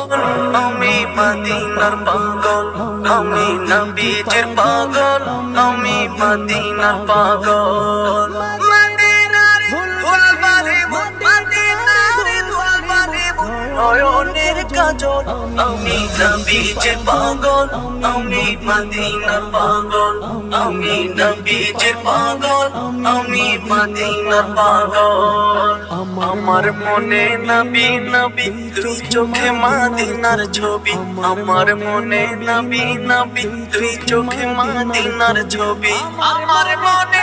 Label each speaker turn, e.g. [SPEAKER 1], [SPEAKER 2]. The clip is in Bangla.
[SPEAKER 1] আমি মদিনার পাগল, আমি নবীজির পাগল, আমি মদিনার পাগল। মদিনার ফুলবাড়ি, মদিনার ফুলবাড়ি, নয়নের কাজল। আমি নবীজির পাগল, আমি মদিনার পাগল, আমি নবীজির পাগল, আমি মদিনার পাগল। আমার মনে নবী নবী, তুই চোখে মদিনার ছবি। আমার মনে নবী নবী, তুই চোখে মদিনার ছবি। আমার মনে